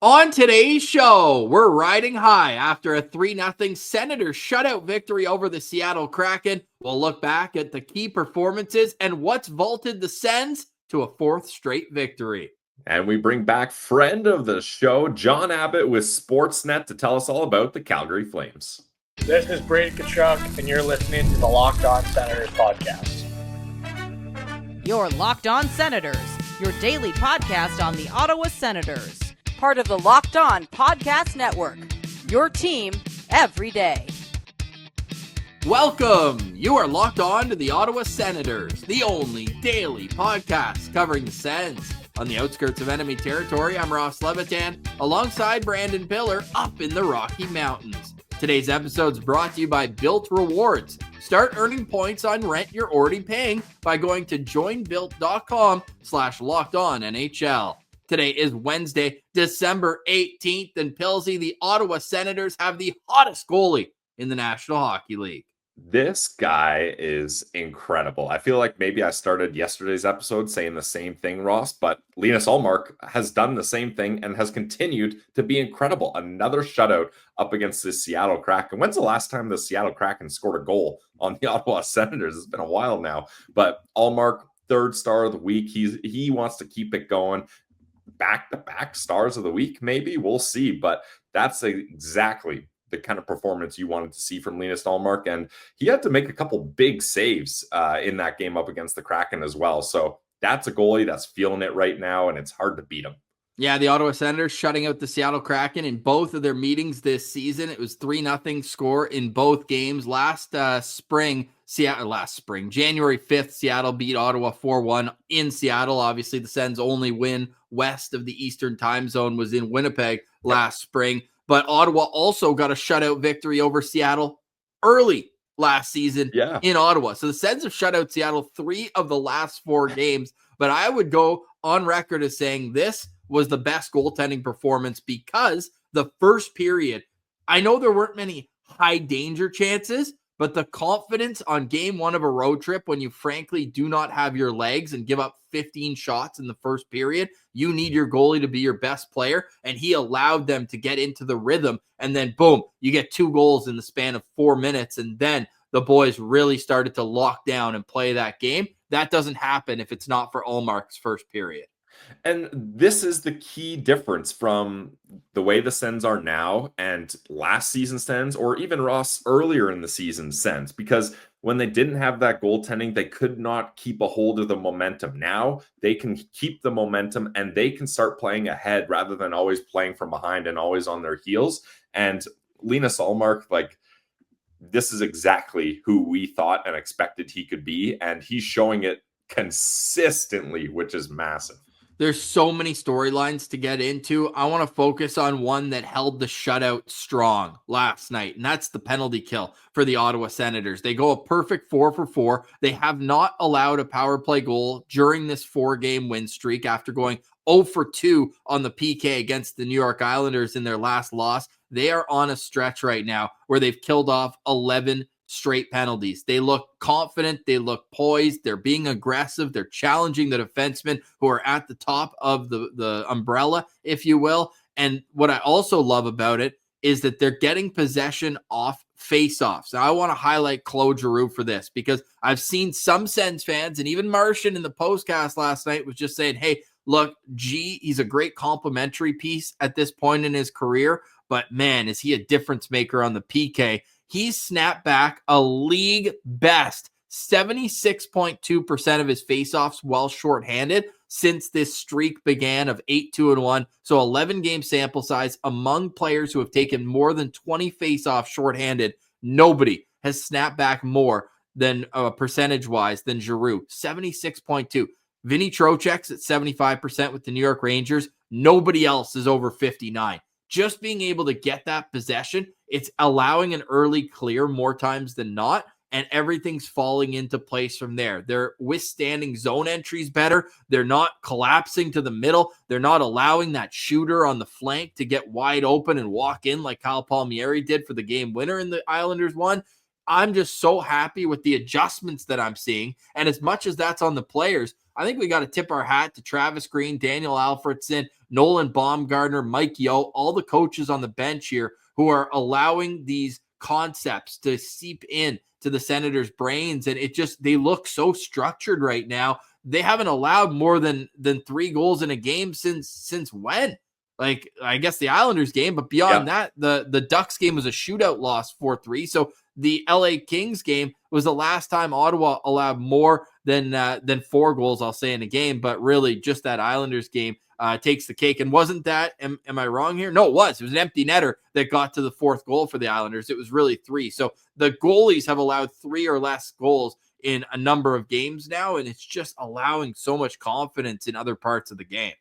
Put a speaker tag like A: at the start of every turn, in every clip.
A: On today's show, we're riding high after a 3-0 Senators shutout victory over the Seattle Kraken. We'll look back at the key performances and what's vaulted the Sens to a 4th straight victory.
B: And we bring back friend of the show, Jon Abbott with Sportsnet to tell us all about the Calgary Flames.
C: This is Brady Tkachuk, and you're listening to the Locked On Senators podcast.
D: You're Locked On Senators, your daily podcast on the Ottawa Senators. Part of the Locked On Podcast Network, your team every day.
A: Welcome! You are locked on to the Ottawa Senators, the only daily podcast covering the Sens. On the outskirts of enemy territory, I'm Ross Levitan, alongside Brandon Piller up in the Rocky Mountains. Today's episode is brought to you by Built Rewards. Start earning points on rent you're already paying by going to joinbuilt.com/lockedonnhl. Today is Wednesday, December 18th, and Pilsy, the Ottawa Senators have the hottest goalie in the National Hockey League.
B: This guy is incredible. I feel like maybe I started yesterday's episode saying the same thing, Ross, but Linus Ullmark has done the same thing and has continued to be incredible. Another shutout up against the Seattle Kraken. When's the last time the Seattle Kraken scored a goal on the Ottawa Senators? It's been a while now, but Ullmark, 3rd star of the week. He wants to keep it going. Back-to-back stars of the week, maybe. We'll see, but that's exactly the kind of performance you wanted to see from Linus Ullmark, and he had to make a couple big saves in that game up against the Kraken as well. So that's a goalie that's feeling it right now, and it's hard to beat him.
A: Yeah, the Ottawa Senators shutting out the Seattle Kraken in both of their meetings this season. It was 3-0 score in both games. Last spring, January 5th, Seattle beat Ottawa 4-1 in Seattle. Obviously, the Sens' only win west of the Eastern time zone was in Winnipeg last spring. But Ottawa also got a shutout victory over Seattle early last season in Ottawa. So the Sens have shut out Seattle 3 of the last 4 games. But I would go on record as saying this was the best goaltending performance because the first period, I know there weren't many high danger chances, but the confidence on game 1 of a road trip when you frankly do not have your legs and give up 15 shots in the first period, you need your goalie to be your best player, and he allowed them to get into the rhythm, and then boom, you get 2 goals in the span of 4 minutes, and then the boys really started to lock down and play that game. That doesn't happen if it's not for Ullmark's first period.
B: And this is the key difference from the way the Sens are now and last season's Sens, or even Ross earlier in the season Sens, because when they didn't have that goaltending, they could not keep a hold of the momentum. Now they can keep the momentum and they can start playing ahead rather than always playing from behind and always on their heels. And Linus Ullmark, this is exactly who we thought and expected he could be, and he's showing it consistently, which is massive.
A: There's so many storylines to get into. I want to focus on one that held the shutout strong last night, and that's the penalty kill for the Ottawa Senators. They go a perfect 4-for-4. They have not allowed a power play goal during this 4-game win streak after going 0-for-2 on the PK against the New York Islanders in their last loss. They are on a stretch right now where they've killed off 11 straight penalties. They look confident. They look poised. They're being aggressive. They're challenging the defensemen who are at the top of the umbrella, if you will. And what I also love about it is that they're getting possession off face-offs. Now, I want to highlight Claude Giroux for this because I've seen some Sens fans, and even Martian in the postcast last night was just saying, hey, look, he's a great complimentary piece at this point in his career, but man, is he a difference maker on the PK. He's snapped back a league best 76.2% of his faceoffs while shorthanded since this streak began of 8-2-1. So 11-game sample size among players who have taken more than 20 faceoffs shorthanded. Nobody has snapped back more than percentage-wise than Giroux, 76.2. Vinny Trocheck's at 75% with the New York Rangers. Nobody else is over 59. Just being able to get that possession, it's allowing an early clear more times than not, and everything's falling into place from there. They're withstanding zone entries better. They're not collapsing to the middle. They're not allowing that shooter on the flank to get wide open and walk in like Kyle Palmieri did for the game winner in the Islanders one. I'm just so happy with the adjustments that I'm seeing, and as much as that's on the players, I think we got to tip our hat to Travis Green, Daniel Alfredson, Nolan Baumgartner, Mike Yeo, all the coaches on the bench here who are allowing these concepts to seep in to the Senators' brains. And they look so structured right now. They haven't allowed more than 3 goals in a game since when? Like, I guess the Islanders game, but beyond that, the Ducks game was a shootout loss 4-3. So the LA Kings game was the last time Ottawa allowed more than 4 goals, I'll say, in a game. But really, just that Islanders game takes the cake. And wasn't that, am I wrong here? No, it was. It was an empty netter that got to the 4th goal for the Islanders. It was really 3. So the goalies have allowed 3 or less goals in a number of games now, and it's just allowing so much confidence in other parts of the game.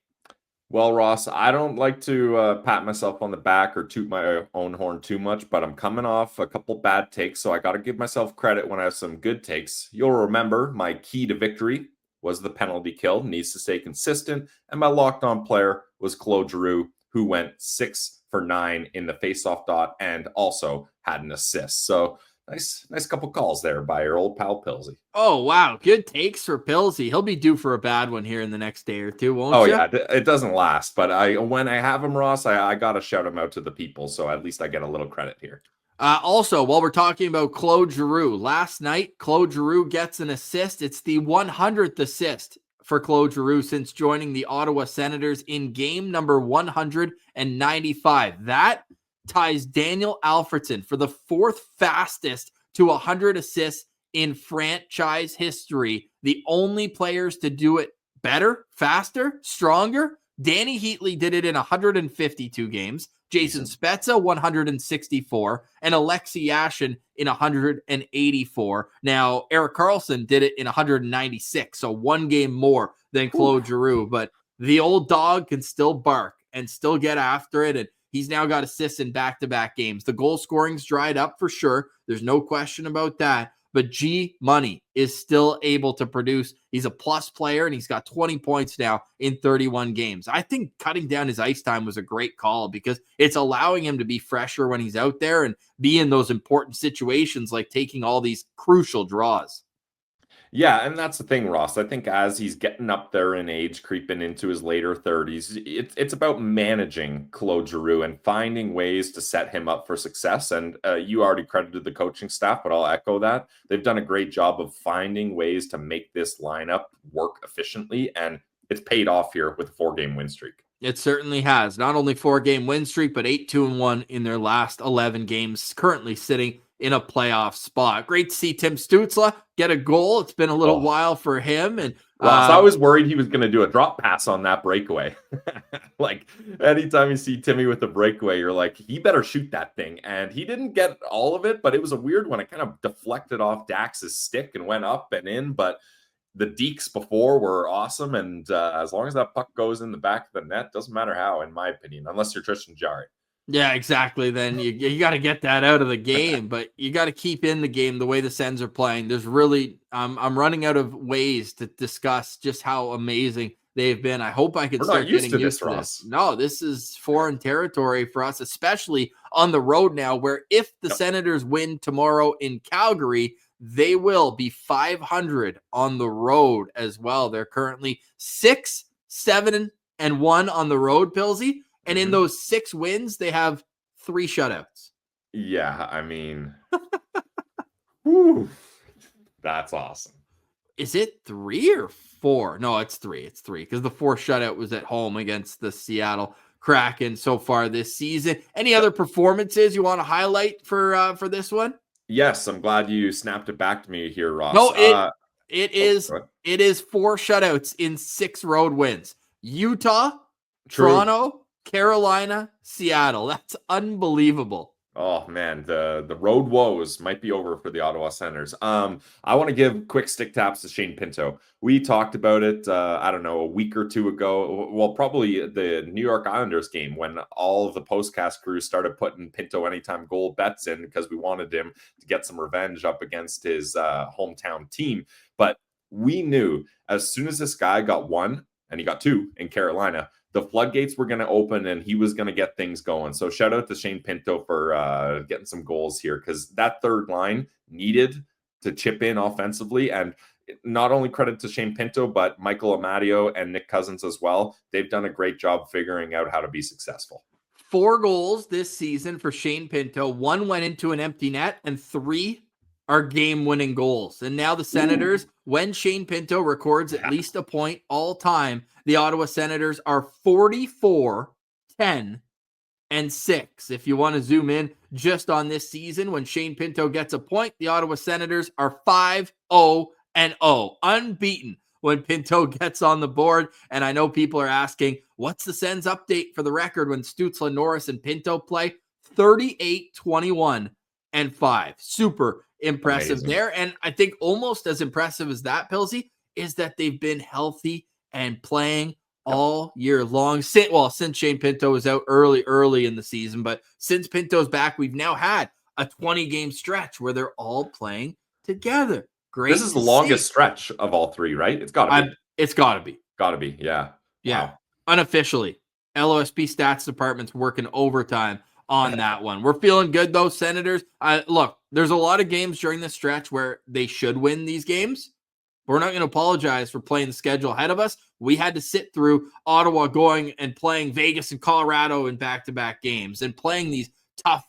B: Well, Ross, I don't like to pat myself on the back or toot my own horn too much, but I'm coming off a couple bad takes, so I got to give myself credit when I have some good takes. You'll remember my key to victory was the penalty kill, needs to stay consistent, and my locked-on player was Claude Giroux, who went 6 for 9 in the faceoff dot and also had an assist. So nice couple calls there by your old pal Pilsy.
A: Oh, wow. Good takes for Pilsy. He'll be due for a bad one here in the next day or two, won't you?
B: Yeah, it doesn't last. But when I have him, Ross, I got to shout him out to the people. So at least I get a little credit here.
A: Also, while we're talking about Claude Giroux, last night, Claude Giroux gets an assist. It's the 100th assist for Claude Giroux since joining the Ottawa Senators in game number 195. That ties Daniel Alfredson for the 4th fastest to 100 assists in franchise history. The only players to do it better, faster, stronger. Danny Heatley did it in 152 games. Jason Spezza, 164, and Alexei Yashin in 184. Now, Erik Karlsson did it in 196, so 1 game more than Claude Giroux. But the old dog can still bark and still get after it, and he's now got assists in back-to-back games. The goal scoring's dried up for sure. There's no question about that. But G Money is still able to produce. He's a plus player, and he's got 20 points now in 31 games. I think cutting down his ice time was a great call because it's allowing him to be fresher when he's out there and be in those important situations like taking all these crucial draws.
B: Yeah, and that's the thing, Ross. I think as he's getting up there in age, creeping into his later 30s, it's about managing Claude Giroux and finding ways to set him up for success. And you already credited the coaching staff, but I'll echo that. They've done a great job of finding ways to make this lineup work efficiently, and it's paid off here with a 4-game win streak.
A: It certainly has. Not only 4-game win streak, but 8-2-1 in their last 11 games, currently sitting in a playoff spot. Great to see Tim Stützle get a goal. It's been a little while for him. And
B: Ross, I was worried he was going to do a drop pass on that breakaway. Like, anytime you see Timmy with a breakaway, you're like, he better shoot that thing. And he didn't get all of it, but it was a weird one. It kind of deflected off Dax's stick and went up and in, but the dekes before were awesome. And as long as that puck goes in the back of the net, doesn't matter how, in my opinion, unless you're Tristan Jarry.
A: Yeah, exactly. Then you got to get that out of the game, but you got to keep in the game the way the Sens are playing. There's really, I'm running out of ways to discuss just how amazing they've been. I hope I can start getting used to this. No, this is foreign territory for us, especially on the road now, where if the Senators win tomorrow in Calgary, they will be 500 on the road as well. They're currently 6-7-1 on the road, Pilsy. And in those 6 wins, they have 3 shutouts.
B: Yeah, I mean, whew, that's awesome.
A: Is it 3 or 4? No, it's 3. It's 3 because the 4th shutout was at home against the Seattle Kraken so far this season. Any other performances you want to highlight for this one?
B: Yes, I'm glad you snapped it back to me here, Ross.
A: No, it is 4 shutouts in 6 road wins. Utah, Toronto, Carolina, Seattle. That's unbelievable.
B: Oh man, the road woes might be over for the Ottawa Senators. I want to give quick stick taps to Shane Pinto. We talked about it, I don't know, a week or 2 ago. Well, probably the New York Islanders game when all of the postcast crews started putting Pinto anytime goal bets in because we wanted him to get some revenge up against his hometown team. But we knew as soon as this guy got 1 and he got 2 in Carolina, the floodgates were going to open and he was going to get things going. So shout out to Shane Pinto for getting some goals here because that third line needed to chip in offensively. And not only credit to Shane Pinto, but Michael Amadio and Nick Cousins as well. They've done a great job figuring out how to be successful.
A: 4 goals this season for Shane Pinto. 1 went into an empty net, and 3 are game-winning goals. And now the Senators, when Shane Pinto records at least a point all time, the Ottawa Senators are 44-10-6. If you want to zoom in just on this season, when Shane Pinto gets a point, the Ottawa Senators are 5-0-0, unbeaten when Pinto gets on the board. And I know people are asking, what's the Sens update for the record when Stützle, Norris, and Pinto play? 38-21-5. Super impressive. Amazing. There. And I think almost as impressive as that, Pilsy, is that they've been healthy and playing all year long. Since Shane Pinto was out early in the season, but since Pinto's back, we've now had a 20-game stretch where they're all playing together. Great.
B: This is the longest stretch of all 3, right? It's got to be.
A: It's got to be.
B: Got to be, yeah.
A: Yeah. Wow. Unofficially, LOSP stats department's working overtime on that one. We're feeling good, though, Senators. Look, there's a lot of games during this stretch where they should win these games. We're not going to apologize for playing the schedule ahead of us. We had to sit through Ottawa going and playing Vegas and Colorado in back-to-back games and playing these tough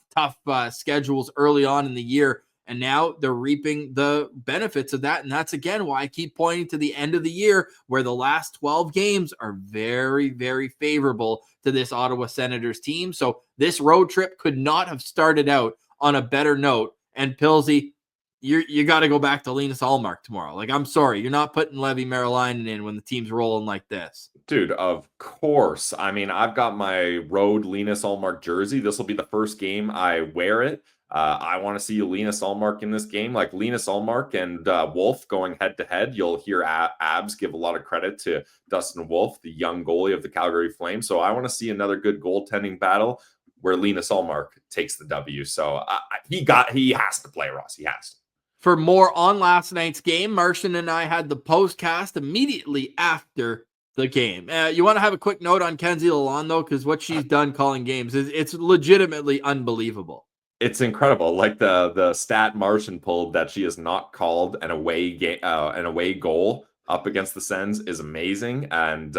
A: schedules early on in the year. And now they're reaping the benefits of that. And that's, again, why I keep pointing to the end of the year where the last 12 games are very, very favorable to this Ottawa Senators team. So this road trip could not have started out on a better note. And Pilsy, you got to go back to Linus Ullmark tomorrow. Like, I'm sorry, you're not putting Levi Marilainen in when the team's rolling like this.
B: Dude, of course. I mean, I've got my road Linus Ullmark jersey. This will be the first game I wear it. I want to see Linus Ullmark in this game. Like Linus Ullmark and Wolf going head-to-head. You'll hear Abbs give a lot of credit to Dustin Wolf, the young goalie of the Calgary Flames. So I want to see another good goaltending battle where Linus Ullmark takes the W. So he has to play, Ross. He has to.
A: For more on last night's game, Martian and I had the postcast immediately after the game. You want to have a quick note on Kenzie Lalonde, though, because what she's done calling games it's legitimately unbelievable.
B: It's incredible. Like the stat Martian pulled that she has not called an away goal up against the Sens is amazing. And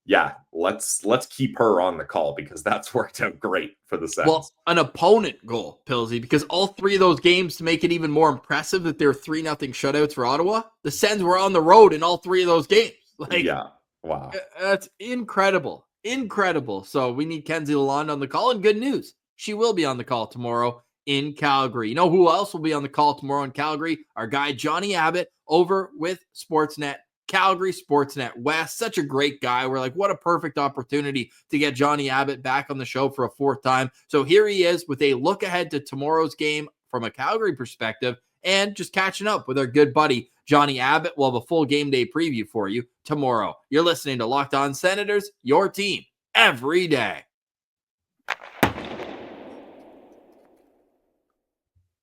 B: yeah, let's keep her on the call because that's worked out great for the Sens.
A: Well, an opponent goal, Pilsy, because all 3 of those games, to make it even more impressive that they're 3-0 shutouts for Ottawa, the Sens were on the road in all 3 of those games. Like,
B: yeah, wow.
A: That's incredible. Incredible. So we need Kenzie Lalonde on the call, and good news. She will be on the call tomorrow in Calgary. You know who else will be on the call tomorrow in Calgary? Our guy, Jon Abbott, over with Sportsnet Calgary, Sportsnet West. Such a great guy. We're like, what a perfect opportunity to get Jon Abbott back on the show for a 4th time. So here he is with a look ahead to tomorrow's game from a Calgary perspective and just catching up with our good buddy, Jon Abbott. We'll have a full game day preview for you tomorrow. You're listening to Locked On Senators, your team every day.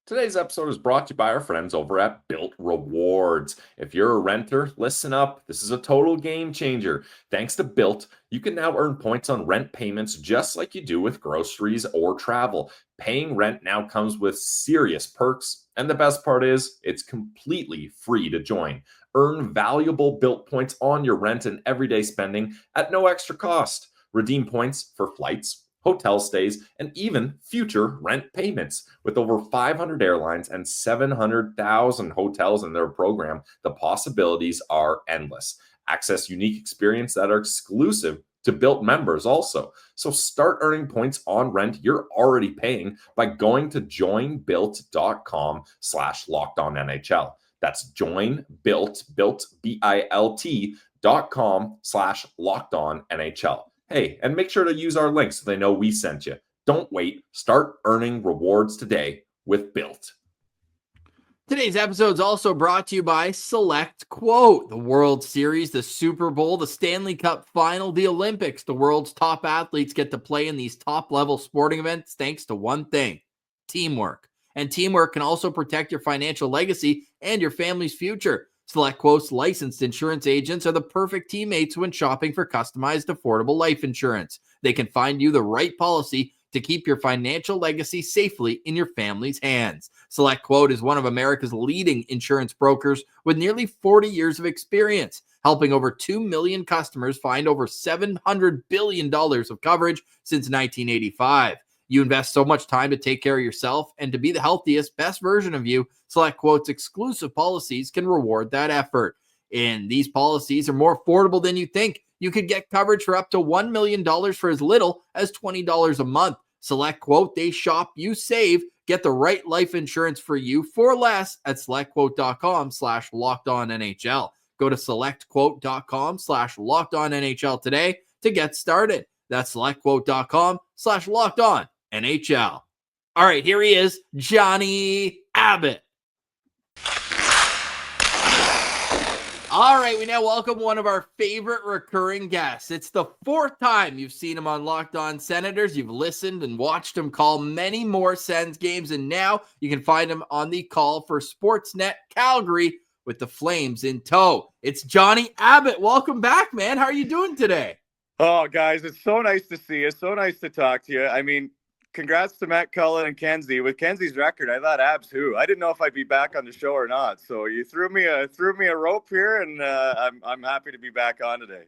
B: Today's episode is brought to you by our friends over at Built Rewards. If you're a renter, listen up. This is a total game changer. Thanks to Built, you can now earn points on rent payments just like you do with groceries or travel. Paying rent now comes with serious perks, and the best part is it's completely free to join. Earn valuable Built points on your rent and everyday spending at no extra cost. Redeem points for flights, hotel stays, and even future rent payments. With over 500 airlines and 700,000 hotels in their program, the possibilities are endless. Access unique experiences that are exclusive to Built members also. So start earning points on rent you're already paying by going to joinbuilt.com/LockedOnNHL. That's joinbuilt.com/LockedOnNHL. Hey, and make sure to use our link so they know we sent you. Don't wait. Start earning rewards today with Built.
A: Today's episode is also brought to you by Select Quote. The World Series, the Super Bowl, the Stanley Cup Final, the Olympics. The world's top athletes get to play in these top-level sporting events thanks to one thing: teamwork. And teamwork can also protect your financial legacy and your family's future. Select Quote's licensed insurance agents are the perfect teammates when shopping for customized, affordable life insurance. They can find you the right policy to keep your financial legacy safely in your family's hands. SelectQuote is one of America's leading insurance brokers with nearly 40 years of experience, helping over 2 million customers find over $700 billion of coverage since 1985. You invest so much time to take care of yourself and to be the healthiest, best version of you. SelectQuote's exclusive policies can reward that effort. And these policies are more affordable than you think. You could get coverage for up to $1 million for as little as $20 a month. SelectQuote, they shop, you save. Get the right life insurance for you for less at selectquote.com/lockedonnhl. Go to selectquote.com/lockedonnhl today to get started. That's selectquote.com/lockedonnhl. All right, here he is, Johnny Abbott. All right, we now welcome one of our favorite recurring guests. It's the fourth time you've seen him on Locked On Senators. You've listened and watched him call many more Sens games, and now you can find him on the call for Sportsnet Calgary with the Flames in tow. It's Johnny Abbott. Welcome back, man. How are you doing today?
E: Oh, guys, it's so nice to see you. So nice to talk to you. I mean, congrats to Matt Cullen and Kenzie. With Kenzie's record, I thought Abbs who. I didn't know if I'd be back on the show or not. So you threw me a rope here, and I'm happy to be back on today.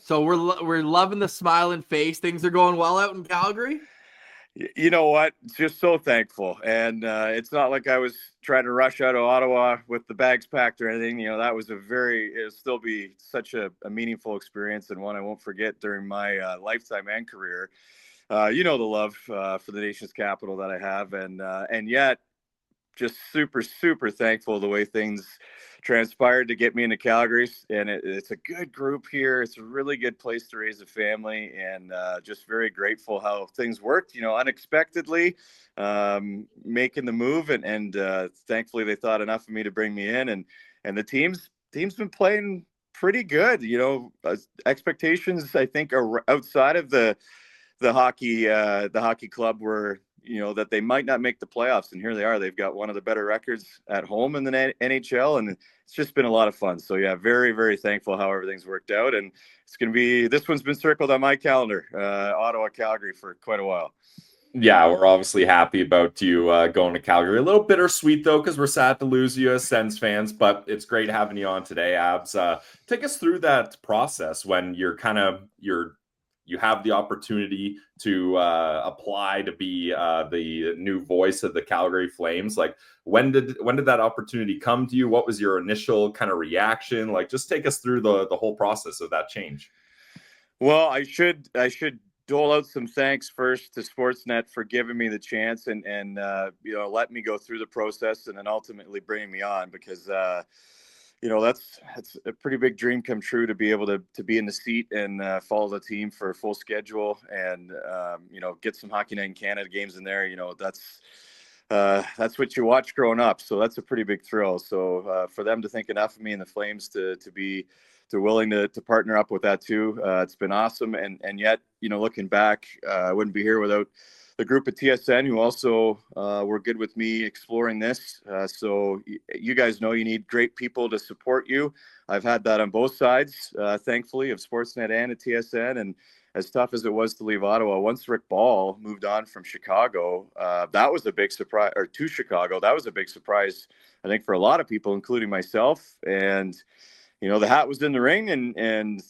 A: So we're loving the smiling face. Things are going well out in Calgary.
E: You know what? Just so thankful. And it's not like I was trying to rush out of Ottawa with the bags packed or anything. You know, that was it'll still be such a meaningful experience and one I won't forget during my lifetime and career. You know, the love for the nation's capital that I have. And yet just super, super thankful the way things transpired to get me into Calgary. And it's a good group here. It's a really good place to raise a family, and just very grateful how things worked, you know, unexpectedly, making the move. And thankfully they thought enough of me to bring me in, and the team's been playing pretty good. You know, expectations, I think, are outside of the hockey club were, you know, that they might not make the playoffs, and here they are. They've got one of the better records at home in the NHL, and it's just been a lot of fun. So yeah, very, very thankful how everything's worked out, and it's going to be, this one's been circled on my calendar, Ottawa, Calgary, for quite a while.
B: Yeah, we're obviously happy about you going to Calgary. A little bittersweet, though, because we're sad to lose you as Sens fans, but it's great having you on today, Abbs. Take us through that process when you have the opportunity to apply to be the new voice of the Calgary Flames. Like, when did that opportunity come to you? What was your initial kind of reaction? Like, just take us through the whole process of that change.
E: Well, I should dole out some thanks first to Sportsnet for giving me the chance and you know, let me go through the process and then ultimately bringing me on, because you know, that's a pretty big dream come true to be able to be in the seat and follow the team for a full schedule and you know, get some Hockey Night in Canada games in there. You know, that's what you watch growing up, so that's a pretty big thrill. So for them to think enough of me and the Flames to be willing to partner up with that too, it's been awesome. And yet, you know, looking back, I wouldn't be here without the group at TSN, who also were good with me exploring this. So you guys know you need great people to support you. I've had that on both sides, thankfully, of Sportsnet and at TSN. And as tough as it was to leave Ottawa, once Rick Ball moved on from Chicago, that was a big surprise, or to Chicago, that was a big surprise, I think, for a lot of people, including myself. And, you know, the hat was in the ring, and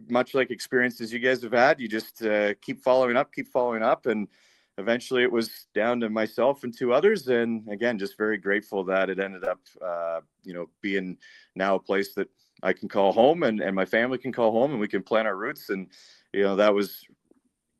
E: much like experiences you guys have had, you just keep following up. And eventually it was down to myself and two others. And again, just very grateful that it ended up, you know, being now a place that I can call home and my family can call home, and we can plant our roots. And, you know, that was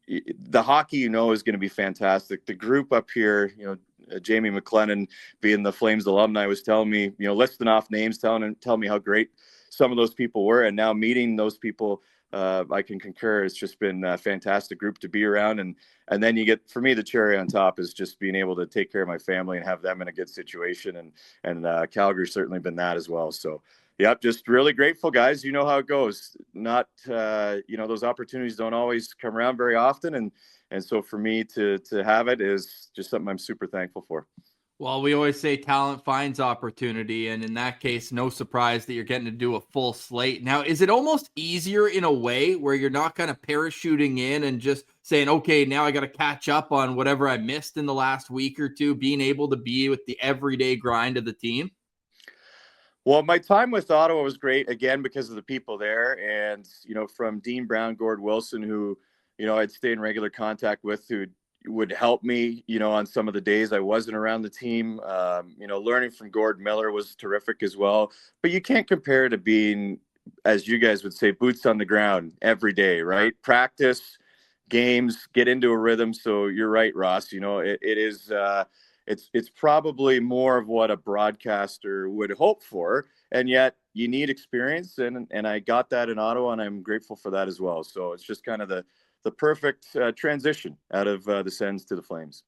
E: the hockey, you know, is going to be fantastic. The group up here, you know, Jamie McLennan, being the Flames alumni, was telling me, you know, listing off names, telling me how great some of those people were. And now meeting those people, I can concur. It's just been a fantastic group to be around. And then you get, for me, the cherry on top is just being able to take care of my family and have them in a good situation. And Calgary's certainly been that as well. So, yep, just really grateful, guys. You know how it goes. Not, you know, those opportunities don't always come around very often. And so for me to have it is just something I'm super thankful for.
A: Well, we always say talent finds opportunity, and in that case, no surprise that you're getting to do a full slate. Now, is it almost easier in a way where you're not kind of parachuting in and just saying, okay, now I got to catch up on whatever I missed in the last week or two, being able to be with the everyday grind of the team?
E: Well, my time with Ottawa was great, again, because of the people there. And, from Dean Brown, Gord Wilson, who, I'd stay in regular contact with, who would help me, on some of the days I wasn't around the team. Learning from Gord Miller was terrific as well. But you can't compare to being, as you guys would say, boots on the ground every day, right? Practice, games, get into a rhythm. So you're right, Ross. It is. It's probably more of what a broadcaster would hope for, and yet you need experience, and I got that in Ottawa, and I'm grateful for that as well. So it's just kind of the perfect transition out of the Sens to the Flames.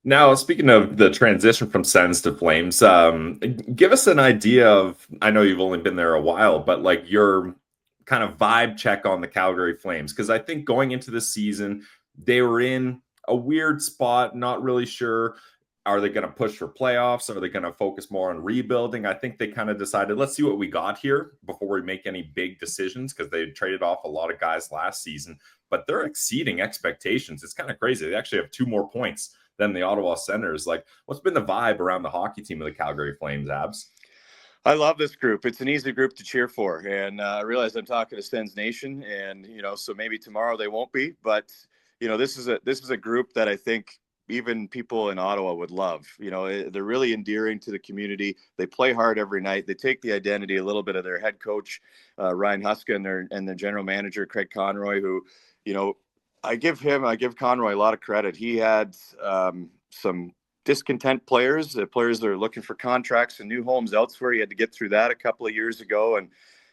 B: Now, speaking of the transition from Sens to Flames, give us an idea of, I know you've only been there a while, but like your kind of vibe check on the Calgary Flames. Because I think going into the season, they were in a weird spot, not really sure. Are they going to push for playoffs? Are they going to focus more on rebuilding? I think they kind of decided, let's see what we got here before we make any big decisions, because they traded off a lot of guys last season, but they're exceeding expectations. It's kind of crazy. They actually have 2 more points than the Ottawa Senators. Like, what's been the vibe around the hockey team of the Calgary Flames, Abbs?
E: I love this group. It's an easy group to cheer for. And I realize I'm talking to Sens Nation, and, so maybe tomorrow they won't be, but, this is a group that I think even people in Ottawa would love. They're really endearing to the community. They play hard every night. They take the identity a little bit of their head coach, Ryan Huska, and their general manager, Craig Conroy, who, I give Conroy a lot of credit. He had some discontent players that are looking for contracts and new homes elsewhere. He had to get through that a couple of years ago.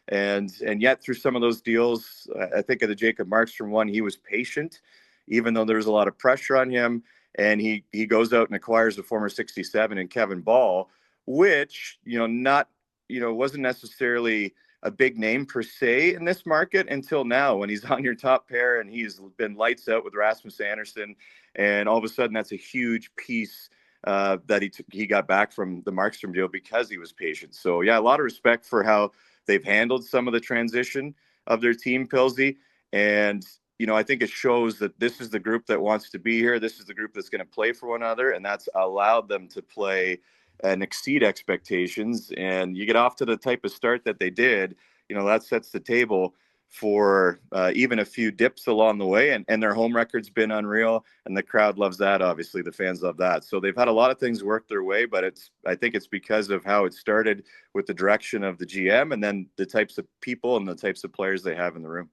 E: And yet through some of those deals, I think of the Jacob Markstrom one, he was patient, even though there was a lot of pressure on him. And he goes out and acquires the former 67 in Kevin Ball, which, wasn't necessarily a big name per se in this market until now, when he's on your top pair and he's been lights out with Rasmus Andersson. And all of a sudden, that's a huge piece that he got back from the Markstrom deal because he was patient. So, yeah, a lot of respect for how they've handled some of the transition of their team, Pilsy. And I think it shows that this is the group that wants to be here. This is the group that's going to play for one another, and that's allowed them to play and exceed expectations. And you get off to the type of start that they did, that sets the table for even a few dips along the way. And their home record's been unreal, and the crowd loves that. Obviously, the fans love that. So they've had a lot of things work their way, but I think it's because of how it started with the direction of the GM and then the types of people and the types of players they have in the room.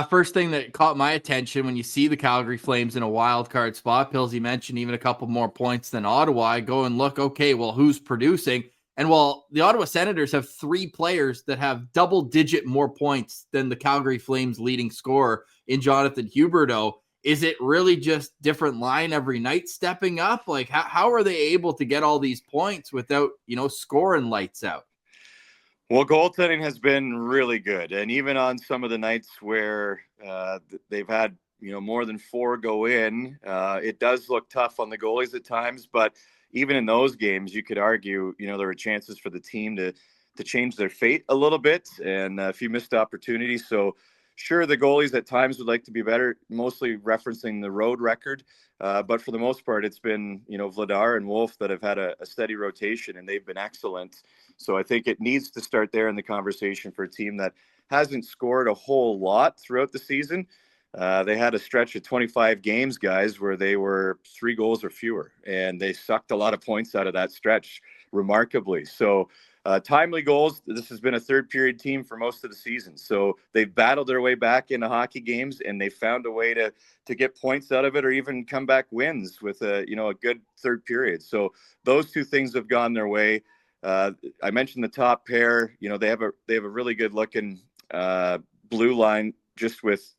A: First thing that caught my attention when you see the Calgary Flames in a wild card spot, Pillsy mentioned even a couple more points than Ottawa. I go and look, okay, well, who's producing? And while the Ottawa Senators have 3 players that have double-digit more points than the Calgary Flames leading scorer in Jonathan Huberdeau, is it really just different line every night stepping up? Like, how are they able to get all these points without, scoring lights out?
E: Well, goaltending has been really good. And even on some of the nights where they've had, more than 4 go in, it does look tough on the goalies at times. But even in those games, you could argue, there were chances for the team to change their fate a little bit and a few missed opportunities. So sure, the goalies at times would like to be better, mostly referencing the road record. But for the most part, it's been, Vladar and Wolf that have had a steady rotation, and they've been excellent. So I think it needs to start there in the conversation for a team that hasn't scored a whole lot throughout the season. They had a stretch of 25 games, guys, where they were 3 goals or fewer, and they sucked a lot of points out of that stretch, remarkably. So timely goals. This has been a third period team for most of the season. So they've battled their way back into hockey games, and they found a way to get points out of it, or even comeback wins with a good third period. So those 2 things have gone their way. I mentioned the top pair. They have a really good looking blue line, just with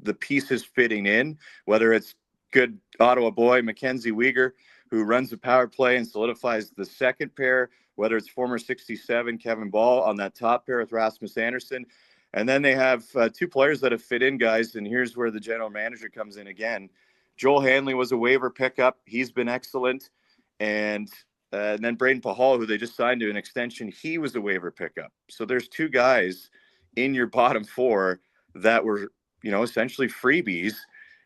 E: the pieces fitting in, whether it's good Ottawa boy Mackenzie Weegar, who runs the power play and solidifies the second pair, whether it's former 67 Kevin Ball on that top pair with Rasmus Andersson. And then they have 2 players that have fit in, guys, and here's where the general manager comes in again. Joel Hanley was a waiver pickup. He's been excellent. And then Braden Pahal, who they just signed to an extension, he was a waiver pickup. So there's 2 guys in your bottom 4 that were, essentially freebies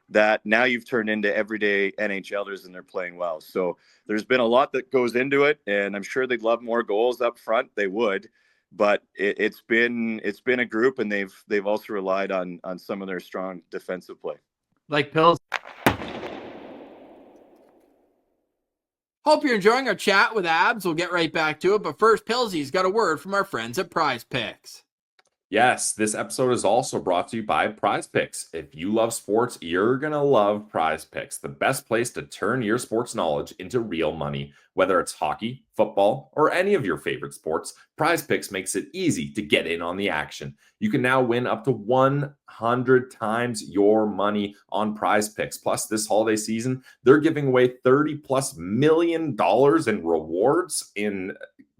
E: that now you've turned into everyday NHLers and they're playing well. So there's been a lot that goes into it, and I'm sure they'd love more goals up front. They would, but it's been a group, and they've also relied on some of their strong defensive play.
A: Like Pills. Hope you're enjoying our chat with Abbs. We'll get right back to it. But first, Pilsy's got a word from our friends at Prize Picks.
B: Yes, this episode is also brought to you by Prize Picks. If you love sports, you're going to love Prize Picks, the best place to turn your sports knowledge into real money. Whether it's hockey, football, or any of your favorite sports, Prize Picks makes it easy to get in on the action. You can now win up to 100 times your money on Prize Picks. Plus, this holiday season, they're giving away $30+ million in rewards in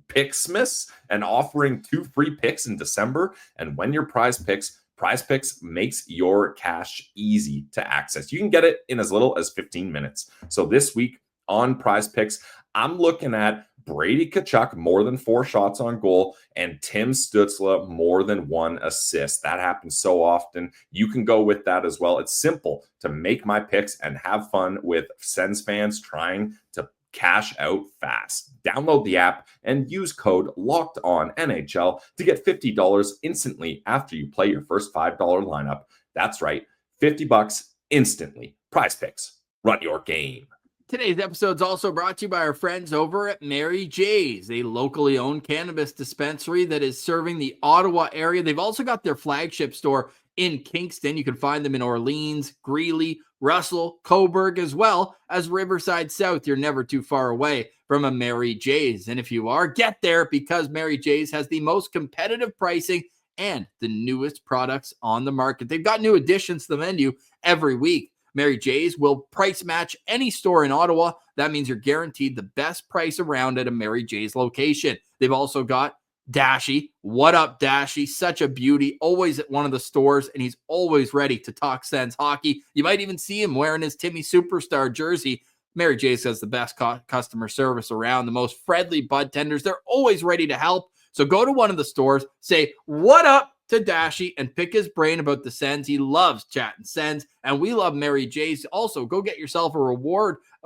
B: Picksmas and offering 2 free picks in December. And when your Prize Picks makes your cash easy to access. You can get it in as little as 15 minutes. So this week on Prize Picks, I'm looking at Brady Tkachuk more than 4 shots on goal and Tim Stützle more than 1 assist. That happens so often. You can go with that as well. It's simple to make my picks and have fun with Sens fans trying to cash out fast. Download the app and use code LOCKEDONNHL to get $50 instantly after you play your first $5 lineup. That's right, $50 instantly. Prize Picks, run your game.
A: Today's episode is also brought to you by our friends over at Mary J's, a locally owned cannabis dispensary that is serving the Ottawa area. They've also got their flagship store in Kingston. You can find them in Orleans, Greeley, Russell, Cobourg, as well as Riverside South. You're never too far away from a Mary J's. And if you are, get there because Mary J's has the most competitive pricing and the newest products on the market. They've got new additions to the menu every week. Mary J's will price match any store in Ottawa. That means you're guaranteed the best price around at a Mary J's location. They've also got Dashy. What up, Dashy? Such a beauty. Always at one of the stores, and he's always ready to talk Sens hockey. You might even see him wearing his Timmy Superstar jersey. Mary J's has the best customer service around, the most friendly bud tenders. They're always ready to help. So go to one of the stores, say, what up to Dashy, and pick his brain about the Sens. He loves chatting Sens, and we love Mary J's. Also, go get yourself a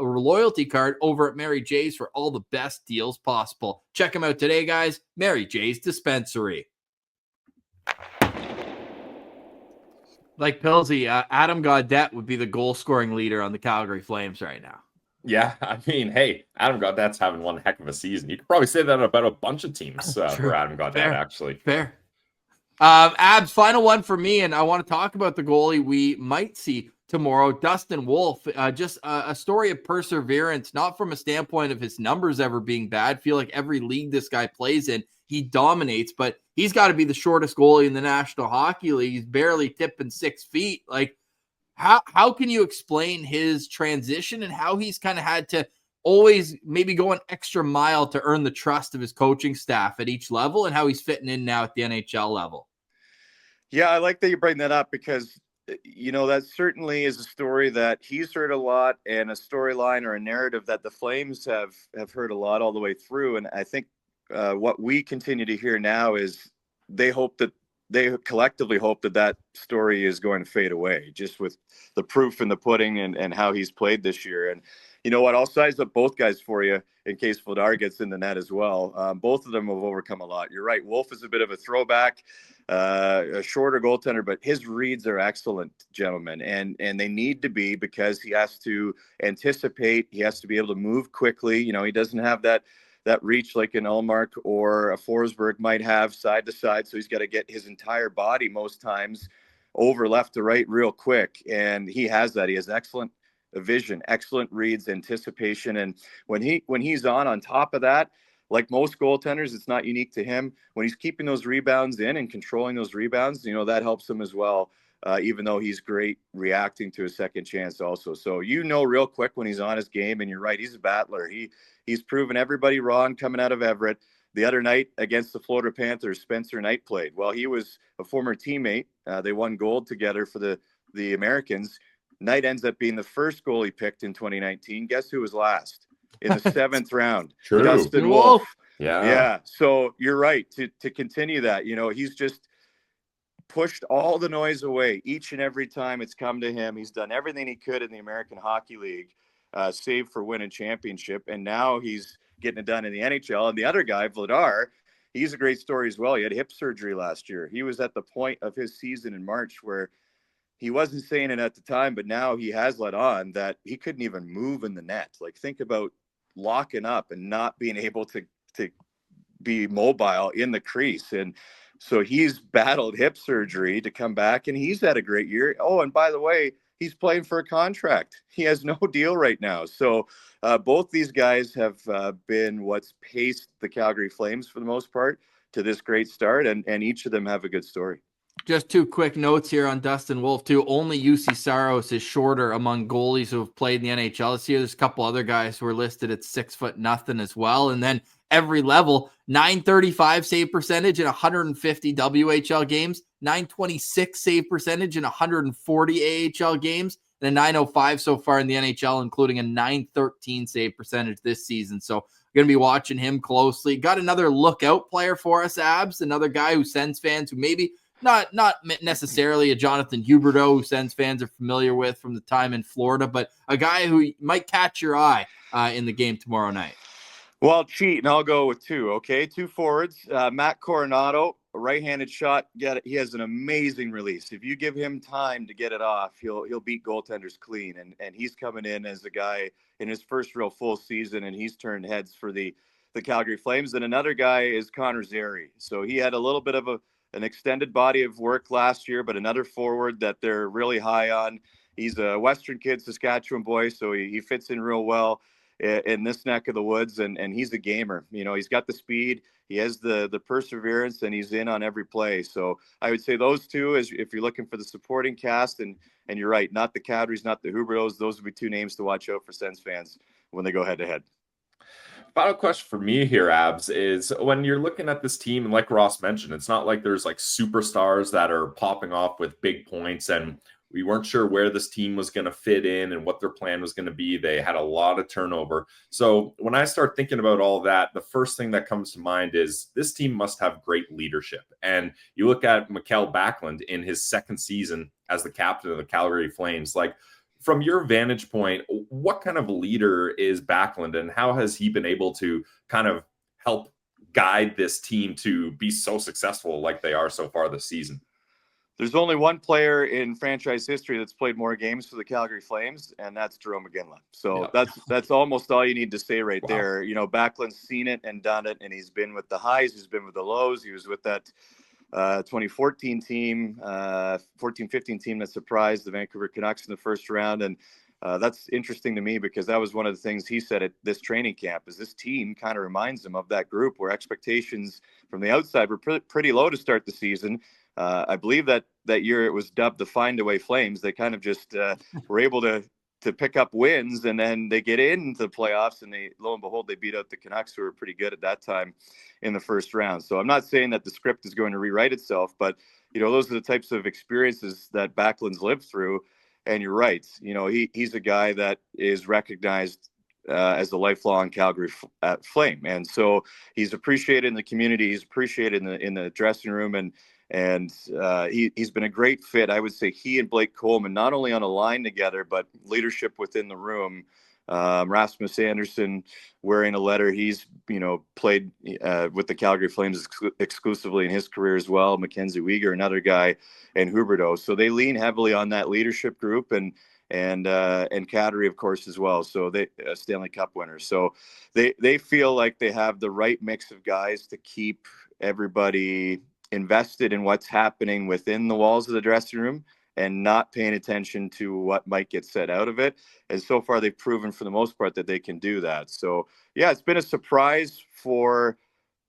A: loyalty card over at Mary J's for all the best deals possible. Check them out today, guys. Mary J's Dispensary. Like Pilsy, Adam Gaudette would be the goal-scoring leader on the Calgary Flames right now.
B: Yeah, I mean, hey, Adam Gaudette's having one heck of a season. You could probably say that about a bunch of teams for Adam Gaudette, actually.
A: Fair. Abbs, final one for me, and I want to talk about the goalie we might see tomorrow, Dustin Wolf. Just a story of perseverance, not from a standpoint of his numbers ever being bad. I feel like every league this guy plays in, he dominates, but he's got to be the shortest goalie in the National Hockey League. He's barely tipping 6 feet. Like, how can you explain his transition and how he's kind of had to always maybe go an extra mile to earn the trust of his coaching staff at each level and how he's fitting in now at the NHL level?
E: Yeah, I like that you bring that up because, that certainly is a story that he's heard a lot and a storyline or a narrative that the Flames have heard a lot all the way through. And I think what we continue to hear now is they collectively hope that story is going to fade away just with the proof in the pudding and how he's played this year. And you know what? I'll size up both guys for you in case Vladar gets in the net as well. Both of them have overcome a lot. You're right. Wolf is a bit of a throwback, a shorter goaltender, but his reads are excellent, gentlemen. And they need to be because he has to anticipate. He has to be able to move quickly. He doesn't have that reach like an Ullmark or a Forsberg might have side to side. So he's got to get his entire body most times over left to right real quick. And he has that. He has excellent vision, excellent reads, anticipation. And when he's on top of that, like most goaltenders, it's not unique to him. When he's keeping those rebounds in and controlling those rebounds, that helps him as well. Even though he's great reacting to a second chance also. So, real quick when he's on his game, and you're right, he's a battler. He's proven everybody wrong coming out of Everett. The other night against the Florida Panthers, Spencer Knight played. Well, he was a former teammate. They won gold together for the Americans. Knight ends up being the first goalie picked in 2019. Guess who was last? in the 7th round.
B: True.
E: Dustin Wolf.
B: Yeah.
E: So you're right to continue that. He's just pushed all the noise away each and every time it's come to him. He's done everything he could in the American Hockey League, save for winning championship. And now he's getting it done in the NHL. And the other guy, Vladar, he's a great story as well. He had hip surgery last year. He was at the point of his season in March where he wasn't saying it at the time, but now he has let on that he couldn't even move in the net. Like, think about locking up and not being able to be mobile in the crease. And so he's battled hip surgery to come back, and he's had a great year. Oh, and by the way, he's playing for a contract. He has no deal right now. So both these guys have been what's paced the Calgary Flames for the most part to this great start, and each of them have a good story.
A: Just 2 quick notes here on Dustin Wolf, too. Only UC Saros is shorter among goalies who have played in the NHL this year. There's a couple other guys who are listed at 6'0" as well. And then every level, 935 save percentage in 150 WHL games, 926 save percentage in 140 AHL games, and a 905 so far in the NHL, including a 913 save percentage this season. So we're going to be watching him closely. Got another lookout player for us, Abbs, another guy who Sens fans who maybe not necessarily a Jonathan Huberdeau who Sens fans are familiar with from the time in Florida, but a guy who might catch your eye in the game tomorrow night.
E: Well, I'll cheat, and I'll go with 2, okay? 2 forwards. Matt Coronado, a right-handed shot. He has an amazing release. If you give him time to get it off, he'll beat goaltenders clean, and he's coming in as a guy in his first real full season, and he's turned heads for the Calgary Flames. And another guy is Connor Zary. So he had a little bit of an extended body of work last year, but another forward that they're really high on. He's a Western kid, Saskatchewan boy, so he fits in real well in this neck of the woods, and he's a gamer. He's got the speed, he has the perseverance, and he's in on every play. So I would say those 2, is if you're looking for the supporting cast, and you're right, not the Kadris, not the Huberdeaus. Those would be 2 names to watch out for Sens fans when they go head to head.
B: Final question for me here, Abbs, is when you're looking at this team, and like Ross mentioned, it's not like there's like superstars that are popping off with big points, and we weren't sure where this team was going to fit in and what their plan was going to be. They had a lot of turnover. So when I start thinking about all that, the first thing that comes to mind is this team must have great leadership. And you look at Mikael Backlund in his 2nd season as the captain of the Calgary Flames, like, from your vantage point, what kind of leader is Backlund, and how has he been able to kind of help guide this team to be so successful like they are so far this season?
E: There's only one player in franchise history that's played more games for the Calgary Flames, and that's Jerome McGinley. So that's almost all you need to say right there. Backlund's seen it and done it, and he's been with the highs, he's been with the lows. He was with that 2014 team, 14-15 team that surprised the Vancouver Canucks in the first round. And that's interesting to me because that was one of the things he said at this training camp, is this team kind of reminds him of that group where expectations from the outside were pretty low to start the season. I believe that year it was dubbed the Find Away Flames. They kind of just were able to pick up wins, and then they get into the playoffs, and lo and behold, they beat out the Canucks, who were pretty good at that time in the first round. So I'm not saying that the script is going to rewrite itself, but those are the types of experiences that Backlund's lived through. And you're right, he's a guy that is recognized as a lifelong Calgary Flame, and so he's appreciated in the community. He's appreciated in the dressing room, and he's been a great fit. I would say he and Blake Coleman, not only on a line together, but leadership within the room. Rasmus Anderson wearing a letter. He's, played with the Calgary Flames exclusively in his career as well. Mackenzie Weegar, another guy, and Huberdeau. So they lean heavily on that leadership group, and Kadri, of course, as well. So they Stanley Cup winners. So they feel like they have the right mix of guys to keep everybody invested in what's happening within the walls of the dressing room and not paying attention to what might get said out of it. And so far, they've proven for the most part that they can do that. So, yeah, it's been a surprise for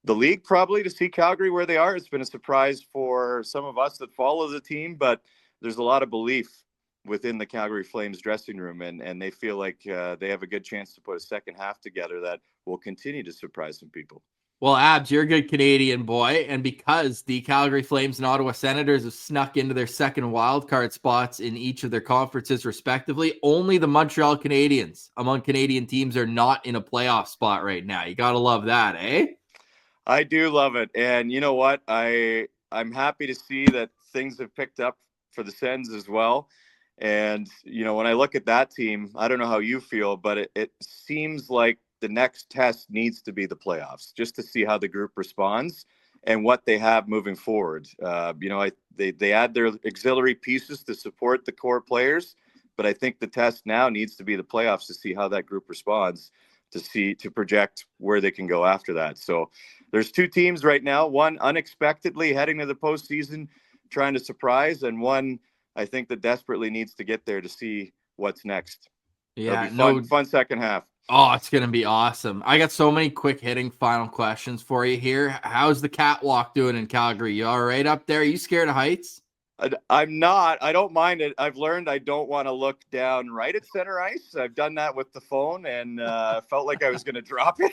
E: the league probably to see Calgary where they are. It's been a surprise for some of us that follow the team, but there's a lot of belief within the Calgary Flames dressing room, and they feel like they have a good chance to put a second half together that will continue to surprise some people.
A: Well, Abbs, you're a good Canadian boy, and because the Calgary Flames and Ottawa Senators have snuck into their second wildcard spots in each of their conferences respectively, only the Montreal Canadiens among Canadian teams are not in a playoff spot right now. You got to love that, eh?
E: I do love it. And you know what? I'm happy to see that things have picked up for the Sens as well. And, when I look at that team, I don't know how you feel, but it seems like the next test needs to be the playoffs, just to see how the group responds and what they have moving forward. They add their auxiliary pieces to support the core players, but I think the test now needs to be the playoffs to see how that group responds, to project where they can go after that. So there's two teams right now, one unexpectedly heading to the postseason, trying to surprise, and one I think that desperately needs to get there to see what's next.
A: Yeah,
E: fun second half.
A: Oh, it's going to be awesome. I got so many quick hitting final questions for you here. How's the catwalk doing in Calgary? You all right up there? Are you scared of heights?
E: I'm not. I don't mind it. I've learned I don't want to look down right at center ice. I've done that with the phone and felt like I was going to drop it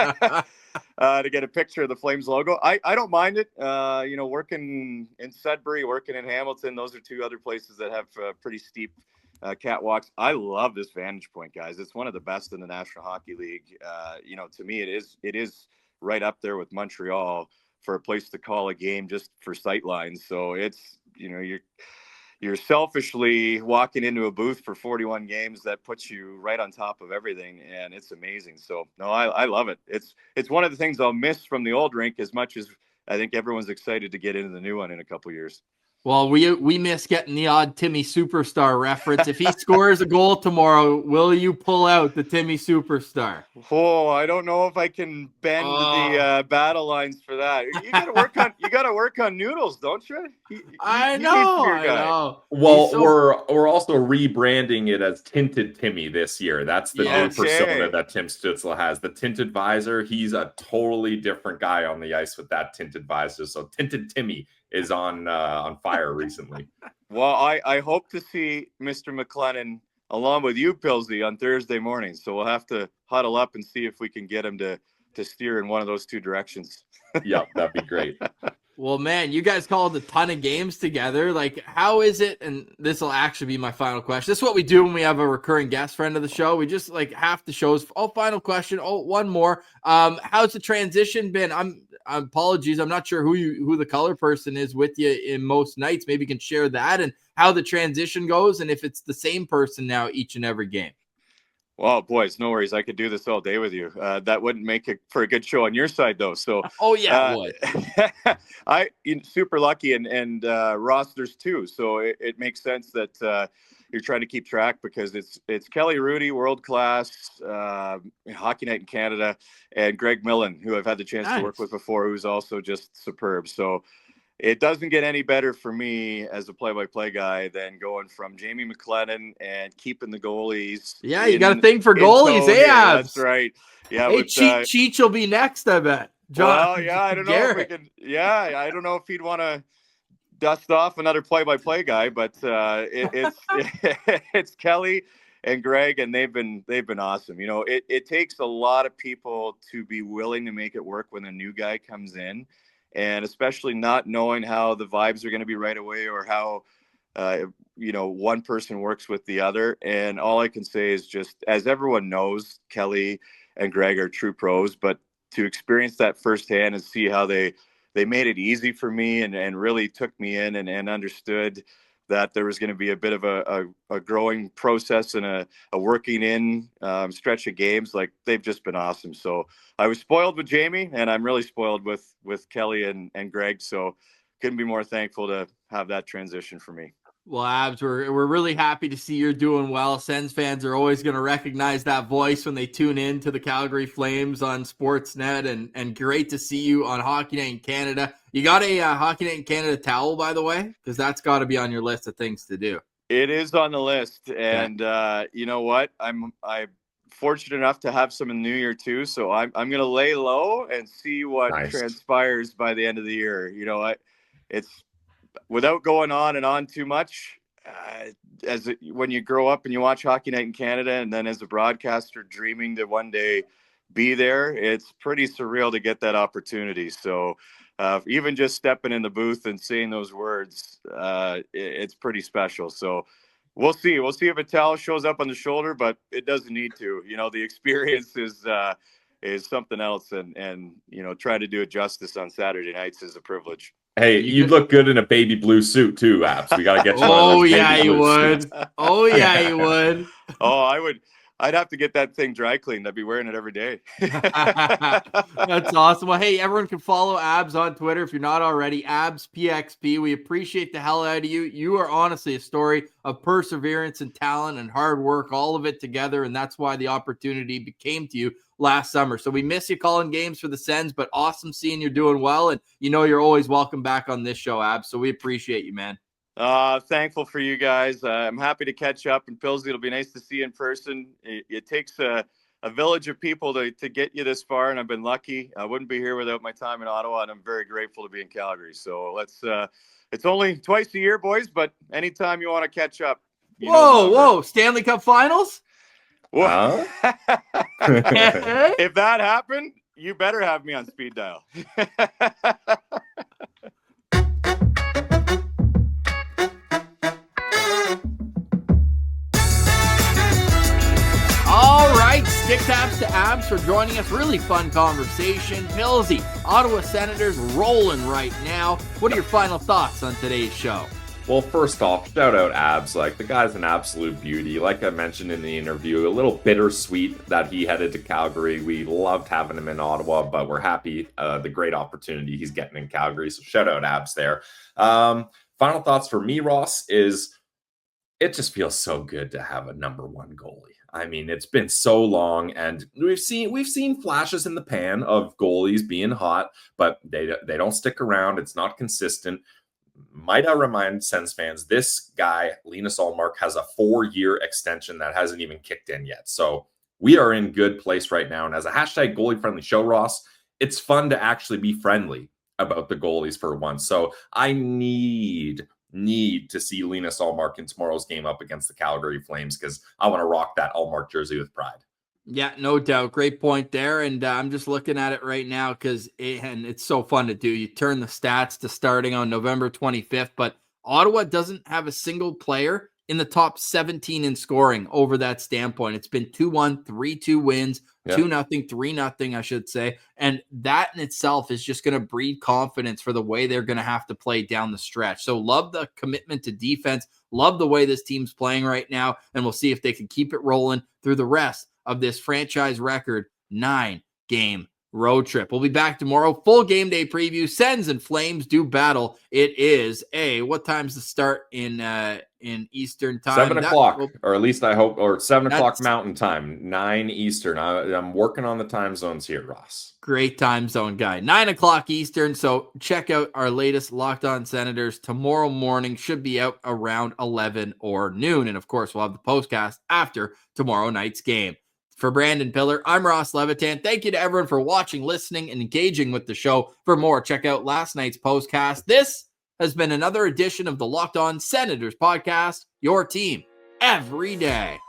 E: to get a picture of the Flames logo. I don't mind it. Working in Sudbury, working in Hamilton, those are two other places that have pretty steep catwalks. I love this vantage point, guys. It's one of the best in the National Hockey League. To me, it is right up there with Montreal for a place to call a game just for sight lines. So it's, you're selfishly walking into a booth for 41 games that puts you right on top of everything, and it's amazing. So no, I love it. It's one of the things I'll miss from the old rink as much as I think everyone's excited to get into the new one in a couple of years.
A: Well, we miss getting the odd Timmy Superstar reference. If he scores a goal tomorrow, will you pull out the Timmy Superstar?
E: Oh, I don't know if I can bend the battle lines for that. You got to work on Noodles, don't you?
A: I know.
B: Well, we're also rebranding it as Tinted Timmy this year. That's the new persona that Tim Stützle has. The tinted visor. He's a totally different guy on the ice with that tinted visor. So Tinted Timmy is on fire recently.
E: Well, I hope to see Mr. McLennan along with you, Pilsy, on Thursday morning. So we'll have to huddle up and see if we can get him to steer in one of those two directions.
B: Yeah, that'd be great.
A: Well, man, you guys called a ton of games together. Like, how is it? And this will actually be my final question. This is what we do when we have a recurring guest friend of the show. We just half the shows. Oh, final question. Oh, one more. How's the transition been? Apologies. I'm not sure who the color person is with you in most nights. Maybe you can share that and how the transition goes and if it's the same person now each and every game.
E: Well, boys, no worries. I could do this all day with you. That wouldn't make it for a good show on your side, though. So,
A: it would.
E: I'm super lucky, and rosters too. So it makes sense that you're trying to keep track because it's Kelly Rudy, world class, Hockey Night in Canada, and Greg Millen, who I've had the chance to work with before, who's also just superb. So it doesn't get any better for me as a play-by-play guy than going from Jamie McLennan and keeping the goalies.
A: Yeah, you got a thing for goalies, eh?
E: That's right. Yeah,
A: hey, Cheech will be next, I bet.
E: Well, yeah, I don't know if we can. Yeah, I don't know if he'd want to dust off another play-by-play guy, but it's Kelly and Greg, and they've been awesome. It takes a lot of people to be willing to make it work when a new guy comes in. And especially not knowing how the vibes are going to be right away or how, one person works with the other. And all I can say is just, as everyone knows, Kelly and Greg are true pros, but to experience that firsthand and see how they made it easy for me and really took me in and understood that there was going to be a bit of a growing process and a working in stretch of games. Like, they've just been awesome. So I was spoiled with Jamie, and I'm really spoiled with Kelly and Greg. So couldn't be more thankful to have that transition for me.
A: Well, Abbs, we're really happy to see you're doing well. Sens fans are always going to recognize that voice when they tune in to the Calgary Flames on Sportsnet, and great to see you on Hockey Night in Canada. You got a Hockey Night in Canada towel, by the way? Because that's got to be on your list of things to do.
E: It is on the list, and you know what? I'm fortunate enough to have some in the new year too, so I'm going to lay low and see what transpires by the end of the year. It's without going on and on too much. When you grow up and you watch Hockey Night in Canada, and then as a broadcaster dreaming to one day be there. It's pretty surreal to get that opportunity. So even just stepping in the booth and saying those words, it's pretty special. So we'll see. We'll see if a towel shows up on the shoulder, but it doesn't need to. The experience is something else, and trying to do it justice on Saturday nights is a privilege.
B: Hey, you'd look good in a baby blue suit too, Abbs. We got to get you.
A: Oh yeah, you would. Oh yeah, you would.
E: Oh, I would. I'd have to get that thing dry cleaned. I'd be wearing it every day.
A: That's awesome. Well, hey, everyone can follow Abbs on Twitter if you're not already. Abbs PXP. We appreciate the hell out of you. You are honestly a story of perseverance and talent and hard work, all of it together, and that's why the opportunity came to you last summer. So we miss you calling games for the Sens, but awesome seeing you're doing well, and you're always welcome back on this show, Abbs. So we appreciate you, man.
E: Thankful for you guys. I'm happy to catch up. And Pillsy, it'll be nice to see you in person. It takes a village of people to get you this far, and I've been lucky. I wouldn't be here without my time in Ottawa, and I'm very grateful to be in Calgary. So it's only twice a year, boys, but anytime you want to catch up.
A: Whoa, Stanley Cup Finals?
B: Huh?
E: If that happened, you better have me on speed dial.
A: All right, stick taps to Abbs for joining us. Really fun conversation. Pillsy, Ottawa Senators rolling right now. What are your final thoughts on today's show?
B: Well, first off, shout out Abbs. Like, the guy's an absolute beauty. Like I mentioned in the interview, a little bittersweet that he headed to Calgary. We loved having him in Ottawa, but we're happy the great opportunity he's getting in Calgary. So shout out Abbs there. Final thoughts for me, Ross, is it just feels so good to have a number one goalie. I mean, it's been so long, and we've seen flashes in the pan of goalies being hot, but they don't stick around. It's not consistent. Might I remind Sens fans, this guy, Linus Ullmark, has a 4-year extension that hasn't even kicked in yet. So we are in good place right now. And as a hashtag goalie-friendly show, Ross, it's fun to actually be friendly about the goalies for once. So I need to see Linus Ullmark in tomorrow's game up against the Calgary Flames, because I want to rock that Ullmark jersey with pride.
A: Yeah, no doubt. Great point there. And I'm just looking at it right now because it's so fun to do. You turn the stats to starting on November 25th, but Ottawa doesn't have a single player in the top 17 in scoring over that standpoint. It's been 2-1, 3-2 wins, 2-0, 3-0, I should say. And that in itself is just going to breed confidence for the way they're going to have to play down the stretch. So love the commitment to defense. Love the way this team's playing right now. And we'll see if they can keep it rolling through the rest of this franchise record 9-game road trip. We'll be back tomorrow. Full game day preview. Sens and Flames do battle. It is what time's the start in Eastern time?
B: 7 o'clock, or at least I hope, or 7 o'clock Mountain time, 9 Eastern. I'm working on the time zones here, Ross.
A: Great time zone guy. 9 o'clock Eastern. So check out our latest Locked On Senators tomorrow morning. Should be out around 11 or noon. And of course, we'll have the postcast after tomorrow night's game. For Brandon Piller, I'm Ross Levitan. Thank you to everyone for watching, listening, and engaging with the show. For more, check out last night's postcast. This has been another edition of the Locked On Senators podcast, your team every day.